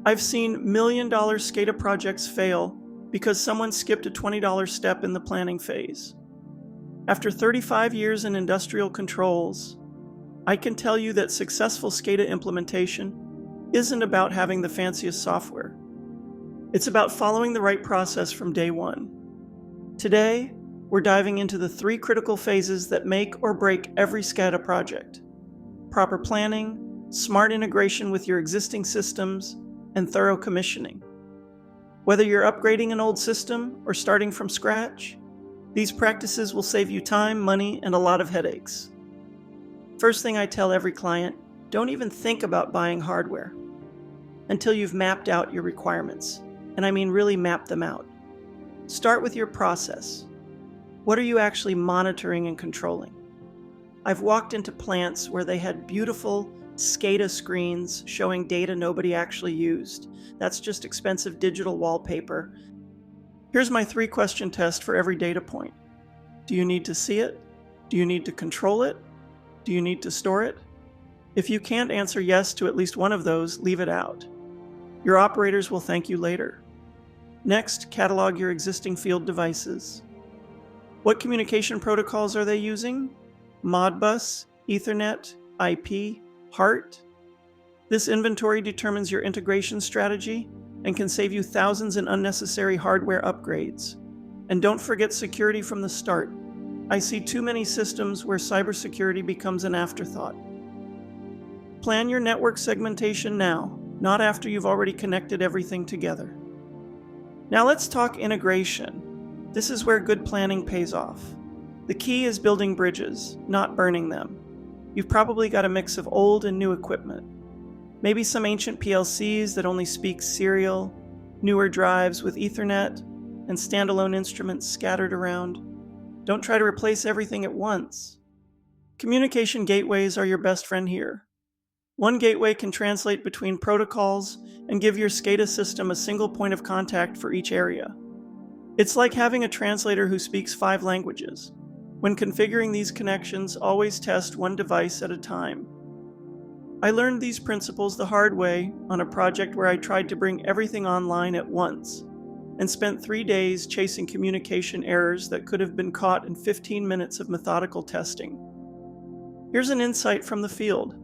I've seen million-dollar SCADA projects fail because someone skipped a $20 step in the planning phase. After 35 years in industrial controls, I can tell you that successful SCADA implementation isn't about having the fanciest software. It's about following the right process from day one. Today, we're diving into the 3 critical phases that make or break every SCADA project: proper planning, smart integration with your existing systems, and thorough commissioning. Whether you're upgrading an old system or starting from scratch, these practices will save you time, money, and a lot of headaches. First thing I tell every client, don't even think about buying hardware until you've mapped out your requirements. And I mean really map them out. Start with your process. What are you actually monitoring and controlling? I've walked into plants where they had beautiful SCADA screens showing data nobody actually used. That's just expensive digital wallpaper. Here's my 3-question test for every data point. Do you need to see it? Do you need to control it? Do you need to store it? If you can't answer yes to at least one of those, leave it out. Your operators will thank you later. Next, catalog your existing field devices. What communication protocols are they using? Modbus, Ethernet, IP, HART? This inventory determines your integration strategy and can save you thousands in unnecessary hardware upgrades. And don't forget security from the start. I see too many systems where cybersecurity becomes an afterthought. Plan your network segmentation now, not after you've already connected everything together. Now let's talk integration. This is where good planning pays off. The key is building bridges, not burning them. You've probably got a mix of old and new equipment. Maybe some ancient PLCs that only speak serial, newer drives with Ethernet, and standalone instruments scattered around. Don't try to replace everything at once. Communication gateways are your best friend here. One gateway can translate between protocols and give your SCADA system a single point of contact for each area. It's like having a translator who speaks 5 languages. When configuring these connections, always test one device at a time. I learned these principles the hard way on a project where I tried to bring everything online at once and spent 3 days chasing communication errors that could have been caught in 15 minutes of methodical testing. Here's an insight from the field.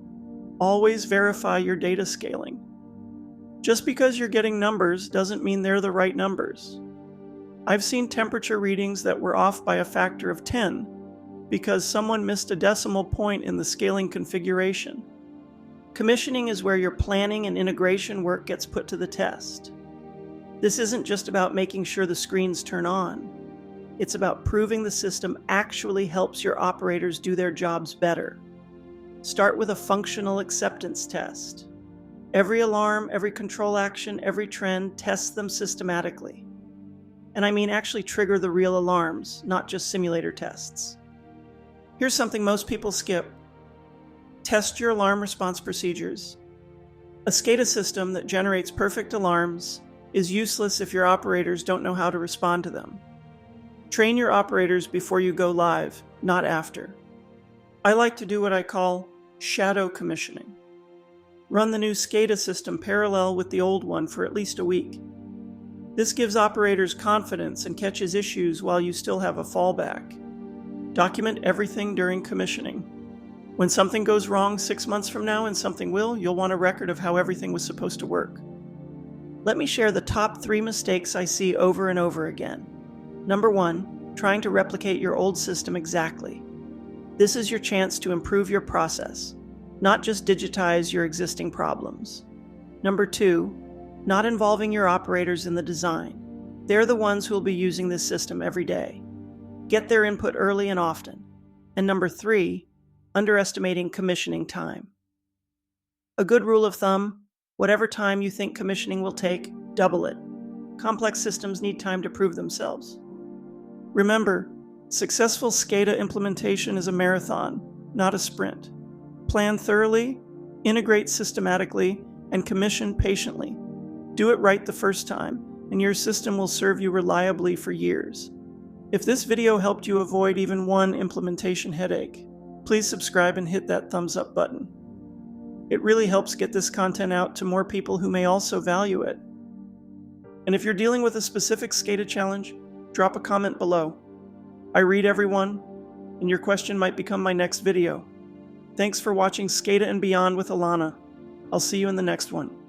Always verify your data scaling. Just because you're getting numbers doesn't mean they're the right numbers. I've seen temperature readings that were off by a factor of 10 because someone missed a decimal point in the scaling configuration. Commissioning is where your planning and integration work gets put to the test. This isn't just about making sure the screens turn on. It's about proving the system actually helps your operators do their jobs better. Start with a functional acceptance test. Every alarm, every control action, every trend, test them systematically. And I mean actually trigger the real alarms, not just simulator tests. Here's something most people skip. Test your alarm response procedures. A SCADA system that generates perfect alarms is useless if your operators don't know how to respond to them. Train your operators before you go live, not after. I like to do what I call shadow commissioning. Run the new SCADA system parallel with the old one for at least a week. This gives operators confidence and catches issues while you still have a fallback. Document everything during commissioning. When something goes wrong 6 months from now, and something will, you'll want a record of how everything was supposed to work. Let me share the top 3 mistakes I see over and over again. Number 1, trying to replicate your old system exactly. This is your chance to improve your process, not just digitize your existing problems. Number 2, not involving your operators in the design. They're the ones who will be using this system every day. Get their input early and often. And number 3, underestimating commissioning time. A good rule of thumb, whatever time you think commissioning will take, double it. Complex systems need time to prove themselves. Remember, successful SCADA implementation is a marathon, not a sprint. Plan thoroughly, integrate systematically, and commission patiently. Do it right the first time, and your system will serve you reliably for years. If this video helped you avoid even one implementation headache, please subscribe and hit that thumbs up button. It really helps get this content out to more people who may also value it. And if you're dealing with a specific SCADA challenge, drop a comment below. I read everyone, and your question might become my next video. Thanks for watching SCADA and Beyond with Alana. I'll see you in the next one.